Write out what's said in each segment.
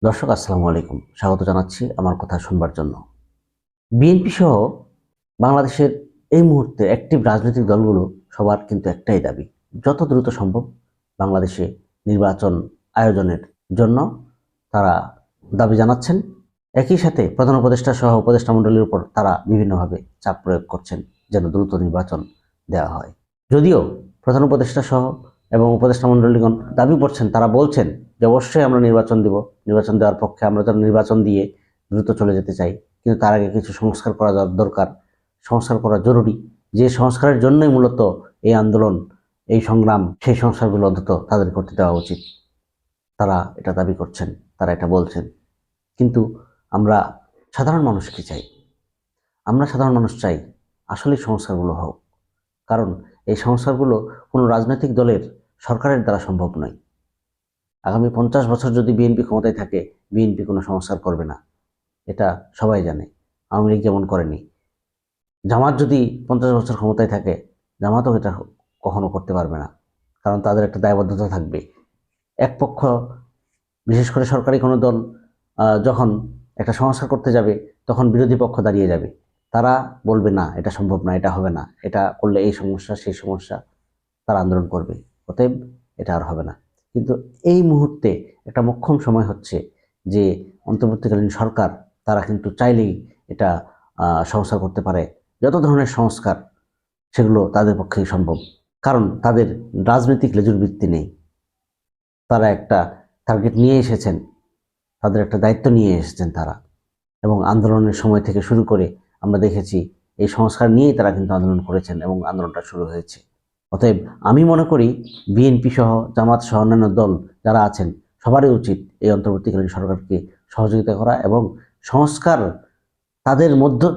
দর্শক আসসালামু আলাইকুম, স্বাগত জানাচ্ছি আমার কথা শুনবার জন্য। বিএনপি সহ বাংলাদেশের এই মুহূর্তে অ্যাক্টিভ রাজনৈতিক দলগুলো সবার কিন্তু একটাই দাবি, যত দ্রুত সম্ভব বাংলাদেশে নির্বাচন আয়োজনের জন্য তারা দাবি জানাচ্ছেন। একই সাথে প্রধান উপদেষ্টা সহ উপদেষ্টা মণ্ডলীর উপর তারা বিভিন্নভাবে চাপ প্রয়োগ করছেন যেন দ্রুত নির্বাচন দেওয়া হয়। যদিও প্রধান উপদেষ্টা সহ এবং উপদেষ্টা মণ্ডলীগণ দাবি করছেন, তারা বলছেন যে অবশ্যই আমরা নির্বাচন দিব, নির্বাচন দেওয়ার পক্ষে আমরা যেন নির্বাচন দিয়ে দ্রুত চলে যেতে চাই, কিন্তু তার আগে কিছু সংস্কার করা দরকার, সংস্কার করা জরুরি। যে সংস্কারের জন্যই মূলত এই আন্দোলন, এই সংগ্রাম, সেই সংস্কারগুলো অন্তত তাদের করতে দেওয়া উচিত। তারা এটা দাবি করছেন, তারা এটা বলছেন। কিন্তু আমরা সাধারণ মানুষ কি চাই? আমরা সাধারণ মানুষ চাই আসলে সংস্কারগুলো হোক, কারণ এই সংস্কারগুলো কোনো রাজনৈতিক দলের, সরকারের দ্বারা সম্ভব নয়। আগামী 50 বছর যদি বিএনপি ক্ষমতায় থাকে, বিএনপি কোনো সংস্কার করবে না, এটা সবাই জানে। আওয়ামী লীগ যেমন করেনি। জামাত যদি 50 বছর ক্ষমতায় থাকে, জামাতও এটা কখনো করতে পারবে না, কারণ তাদের একটা দায়বদ্ধতা থাকবে। এক পক্ষ, বিশেষ করে সরকারি কোনো দল যখন একটা সংস্কার করতে যাবে, তখন বিরোধী পক্ষ দাঁড়িয়ে যাবে। তারা বলবে না, এটা সম্ভব না, এটা হবে না, এটা করলে এই সমস্যা সেই সমস্যা, তারা আন্দোলন করবে। অতএব এটা আর হবে না। কিন্তু এই মুহূর্তে একটা মোক্ষম সময় হচ্ছে যে অন্তর্বর্তীকালীন সরকার, তারা কিন্তু চাইলেই এটা সংস্কার করতে পারে। যত ধরনের সংস্কার, সেগুলো তাদের পক্ষেই সম্ভব, কারণ তাদের রাজনৈতিক লেজুর বৃত্তি নেই। তারা একটা টার্গেট নিয়ে এসেছেন, তাদের একটা দায়িত্ব নিয়ে এসেছেন তারা। এবং আন্দোলনের সময় থেকে শুরু করে আমরা দেখেছি এই সংস্কার নিয়েই তারা কিন্তু আন্দোলন করেছেন এবং আন্দোলনটা শুরু হয়েছে। অতএব আমি মনে করি বিএনপি সহ, জামাত সহ অন্যান্য দল যারা আছেন, সবারই উচিত এই অন্তর্বর্তীকালীন সরকারকে সহযোগিতা করা এবং সংস্কার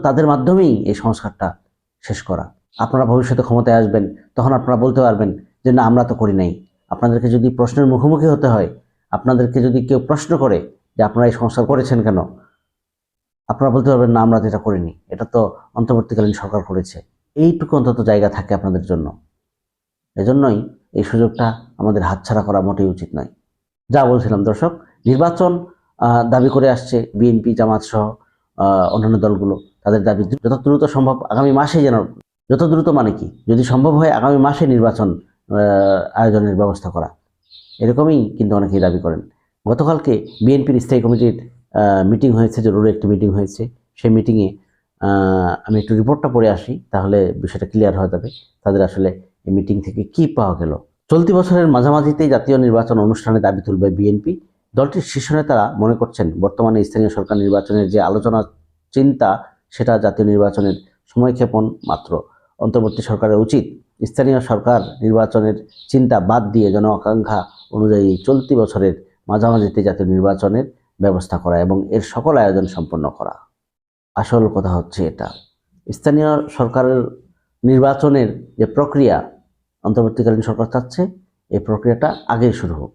তাদের মাধ্যমেই এই সংস্কারটা শেষ করা। আপনারা ভবিষ্যতে ক্ষমতায় আসবেন, তখন আপনারা বলতে পারবেন যে না, আমরা তো করি নাই। আপনাদেরকে যদি প্রশ্নের মুখোমুখি হতে হয়, আপনাদেরকে যদি কেউ প্রশ্ন করে যে আপনারা এই সংস্কার করেছেন কেন, আপনারা বলতে পারবেন না, আমরা তো এটা করিনি, এটা তো অন্তর্বর্তীকালীন সরকার করেছে। এইটুকু অন্তত জায়গা থাকে আপনাদের জন্য। এজন্যই এই সুযোগটা আমাদের হাতছাড়া করা মোটেই উচিত নয়। যা বলছিলাম দর্শক, নির্বাচন দাবি করে আসছে বিএনপি, জামাত সহ অন্যান্য দলগুলো। তাদের দাবি যত দ্রুত সম্ভব আগামী মাসে যেন, যত দ্রুত মানে কি, যদি সম্ভব হয় আগামী মাসে নির্বাচন আয়োজনের ব্যবস্থা করা, এরকমই কিন্তু অনেকেই দাবি করেন। গতকালকে বিএনপির স্থায়ী কমিটির মিটিং হয়েছে, জরুরি একটি মিটিং হয়েছে। সেই মিটিংয়ে আমি একটু রিপোর্টটা পড়ে আসি, তাহলে বিষয়টা ক্লিয়ার হয়ে যাবে তাদের আসলে এই মিটিং থেকে কি পাওয়া গেল। চলতি বছরের মাঝামাঝিতেই জাতীয় নির্বাচন অনুষ্ঠানে দাবি তুলবে বিএনপি। দলটির শীর্ষ নেতারা মনে করছেন, বর্তমানে স্থানীয় সরকার নির্বাচনের যে আলোচনা চিন্তা, সেটা জাতীয় নির্বাচনের সময়ক্ষেপণ মাত্র। অন্তর্বর্তী সরকারের উচিত স্থানীয় সরকার নির্বাচনের চিন্তা বাদ দিয়ে জন আকাঙ্ক্ষা অনুযায়ী চলতি বছরের মাঝামাঝিতে জাতীয় নির্বাচনের ব্যবস্থা করা এবং এর সকল আয়োজন সম্পন্ন করা। আসল কথা হচ্ছে এটা, স্থানীয় সরকারের নির্বাচনের যে প্রক্রিয়া অন্তর্বর্তীকালীন সরকার চাচ্ছে, এই প্রক্রিয়াটা আগেই শুরু হোক,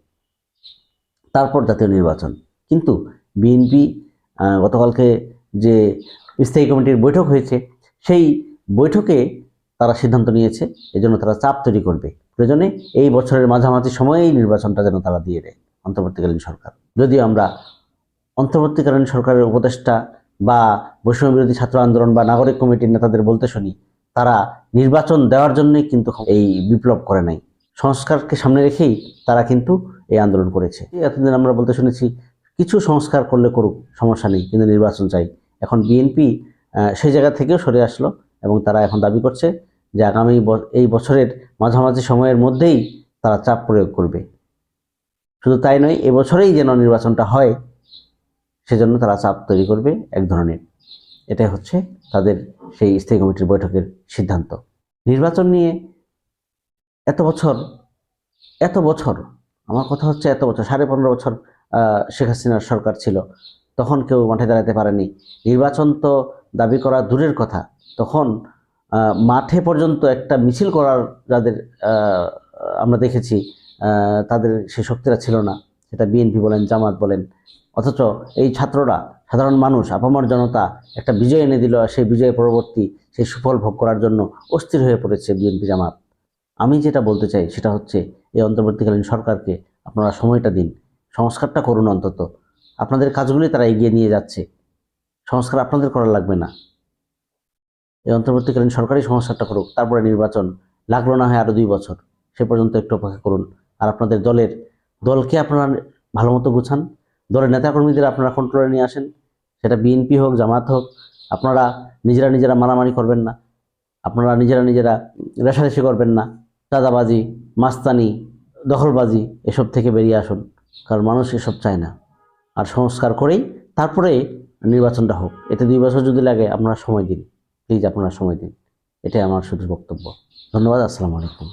তারপর জাতীয় নির্বাচন। কিন্তু বিএনপি গতকালকে যে স্থায়ী কমিটির বৈঠক হয়েছে, সেই বৈঠকে তারা সিদ্ধান্ত নিয়েছে, এজন্য তারা চাপ তৈরি করবে। প্রয়োজনে এই বছরের মাঝামাঝি সময়েই নির্বাচনটা যেন তারা দিয়ে দেয় অন্তর্বর্তীকালীন সরকার। যদিও আমরা অন্তর্বর্তীকালীন সরকারের উপদেষ্টা বা বৈষম্য বিরোধী ছাত্র আন্দোলন বা নাগরিক কমিটির নেতাদের বলতে শুনি, তারা নির্বাচন দেওয়ার জন্যই কিন্তু এই বিপ্লব করে নাই, সংস্কারকে সামনে রেখেই তারা কিন্তু এই আন্দোলন করেছে। এতদিন আমরা বলতে শুনেছি কিছু সংস্কার করলে করুক, সমস্যা নেই, কিন্তু নির্বাচন চাই। এখন বিএনপি সেই জায়গা থেকেও সরে আসলো এবং তারা এখন দাবি করছে যে আগামী এই বছরের মাঝামাঝি সময়ের মধ্যেই তারা চাপ প্রয়োগ করবে। শুধু তাই নয়, এবছরেই যেন নির্বাচনটা হয়, সেজন্য তারা চাপ তৈরি করবে এক ধরনের। এটাই হচ্ছে তাদের সেই স্থায়ী কমিটির বৈঠকের সিদ্ধান্ত। নির্বাচন নিয়ে এত বছর, আমার কথা হচ্ছে এত বছর, 15.5 বছর শেখ হাসিনার সরকার ছিল, তখন কেউ মাঠে দাঁড়াতে পারেনি। নির্বাচন তো দাবি করা দূরের কথা, তখন মাঠে পর্যন্ত একটা মিছিল করার যাদের আমরা দেখেছি, তাদের সেই শক্তিটা ছিল না। সেটা বিএনপি বলেন, জামাত বলেন। অথচ এই ছাত্ররা, সাধারণ মানুষ, আপামর জনতা একটা বিজয় এনে দিল, আর সেই বিজয় পরবর্তী সেই সুফল ভোগ করার জন্য অস্থির হয়ে পড়েছে বিএনপি, জামাত। আমি যেটা বলতে চাই সেটা হচ্ছে, এই অন্তর্বর্তীকালীন সরকারকে আপনারা সময়টা দিন, সংস্কারটা করুন অন্তত। আপনাদের কাজগুলি তারা এগিয়ে নিয়ে যাচ্ছে। সংস্কার আপনাদের করা লাগবে না। এই অন্তর্বর্তীকালীন সরকারি সংস্কারটা করুক, তারপরে নির্বাচন। লাগলো না হয় আরো 2 বছর, সে পর্যন্ত একটু অপেক্ষা করুন। আর আপনাদের দলকে আপনারা ভালো মতো গুছান। দলের নেতাকর্মীদের আপনারা কন্ট্রোলে নিয়ে আসেন, সেটা বিএনপি হোক, জামাত হোক। আপনারা নিজেরা মারামারি করবেন না, আপনারা নিজেরা রেষারেষি করবেন না। চাঁদাবাজি, মাস্তানি, দখলবাজি এসব থেকে বেরিয়ে আসুন, কারণ মানুষ এসব চায় না। আর সংস্কার করেই তারপরে নির্বাচনটা হোক। এতে 2 বছর যদি লাগে আপনারা সময় দিন, প্লিজ আপনারা সময় দিন। এটাই আমার শুধু বক্তব্য। ধন্যবাদ। আসসালামু আলাইকুম।